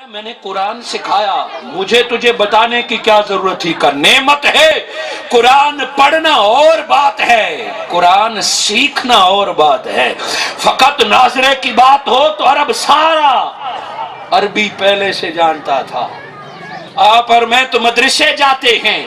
میں نے قرآن سکھایا، مجھے تجھے بتانے کی کیا ضرورت تھی؟ کا نعمت ہے قرآن پڑھنا اور بات ہے، قرآن سیکھنا اور بات ہے۔ فقط ناظرے کی بات ہو تو عرب سارا عربی پہلے سے جانتا تھا۔ آپ اور میں تو مدرسے جاتے ہیں،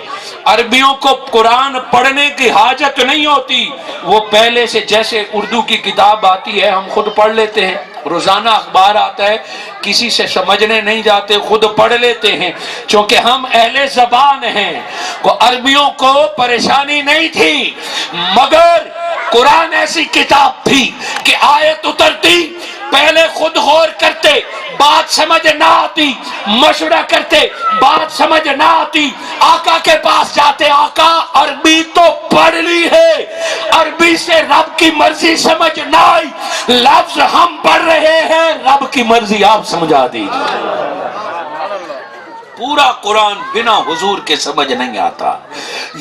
عربیوں کو قرآن پڑھنے کی حاجت نہیں ہوتی، وہ پہلے سے جیسے اردو کی کتاب آتی ہے ہم خود پڑھ لیتے ہیں، روزانہ اخبار آتا ہے کسی سے سمجھنے نہیں جاتے، خود پڑھ لیتے ہیں، چونکہ ہم اہل زبان ہیں۔ عربیوں کو پریشانی نہیں تھی، مگر قرآن ایسی کتاب تھی کہ آیت اترتی پہلے خود غور کرتے، بات سمجھ نہ آتی مشورہ کرتے، بات سمجھ نہ آتی آقا کے پاس جاتے، آقا عربی تو پڑھ لی ہے، عربی سے رب کی مرضی سمجھ نہ آئی، لفظ ہم پڑھ رہے ہیں، رب کی مرضی آپ سمجھا دیجیے۔ پورا قرآن بنا حضور کے سمجھ نہیں آتا۔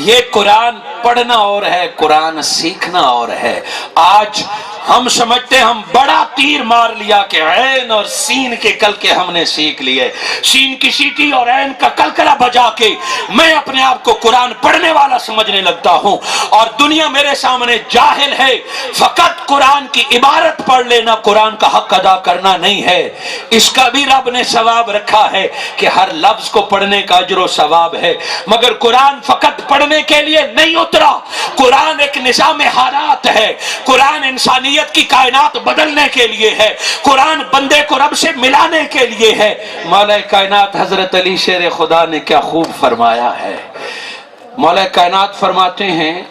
یہ قرآن پڑھنا اور ہے، قرآن سیکھنا اور ہے۔ آج ہم سمجھتے ہم بڑا تیر مار لیا کہ عین اور سین کے کلکے ہم نے سیکھ لیے، سین کی سیٹی اور عین کا کلکلا بجا کے میں اپنے آپ کو قرآن پڑھنے والا سمجھنے لگتا ہوں، اور دنیا میرے سامنے جاہل ہے۔ فقط قرآن کی عبارت پڑھ لینا قرآن کا حق ادا کرنا نہیں ہے، اس کا بھی رب نے ثواب رکھا ہے کہ ہر لفظ کو پڑھنے کا اجر و ثواب ہے، مگر قرآن فقط پڑھنے کے لیے نہیں اترا، قرآن ایک نظام حالات ہے، قرآن انسانیت کی کائنات بدلنے کے لیے ہے، قرآن بندے کو رب سے ملانے کے لیے ہے۔ مولا کائنات حضرت علی شیر خدا نے کیا خوب فرمایا ہے۔ مولا کائنات فرماتے ہیں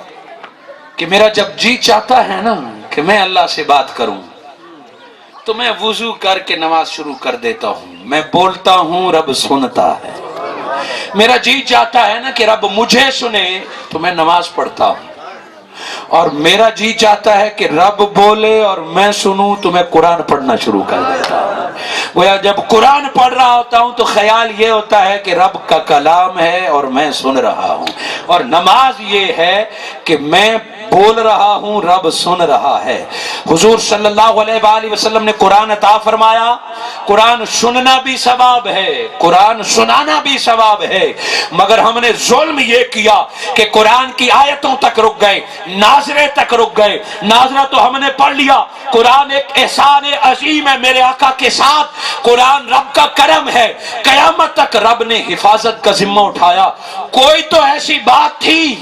کہ میرا جب جی چاہتا ہے نا کہ میں اللہ سے بات کروں تو میں وضو کر کے نماز شروع کر دیتا ہوں، میں بولتا ہوں رب سنتا ہے۔ میرا جی چاہتا ہے نا کہ رب مجھے سنے تو میں نماز پڑھتا ہوں، اور میرا جی چاہتا ہے کہ رب بولے اور میں سنوں تو میں قرآن پڑھنا شروع کر دیتا ہوں۔ گویا جب قرآن پڑھ رہا ہوتا ہوں تو خیال یہ ہوتا ہے کہ رب کا کلام ہے اور میں سن رہا ہوں، اور نماز یہ ہے کہ میں بول رہا ہوں رب سن رہا ہے۔ حضور صلی اللہ علیہ وآلہ وسلم نے قرآن عطا فرمایا، قرآن سننا بھی ثواب ہے، قرآن سنانا بھی ثواب ہے، مگر ہم نے ظلم یہ کیا کہ قرآن کی آیتوں تک رک گئے، ناظرے تک رک گئے۔ ناظرہ تو ہم نے پڑھ لیا، قرآن ایک احسان عظیم ہے میرے آقا کے ساتھ، قرآن رب کا کرم ہے، قیامت تک رب نے حفاظت کا ذمہ اٹھایا۔ کوئی تو ایسی بات تھی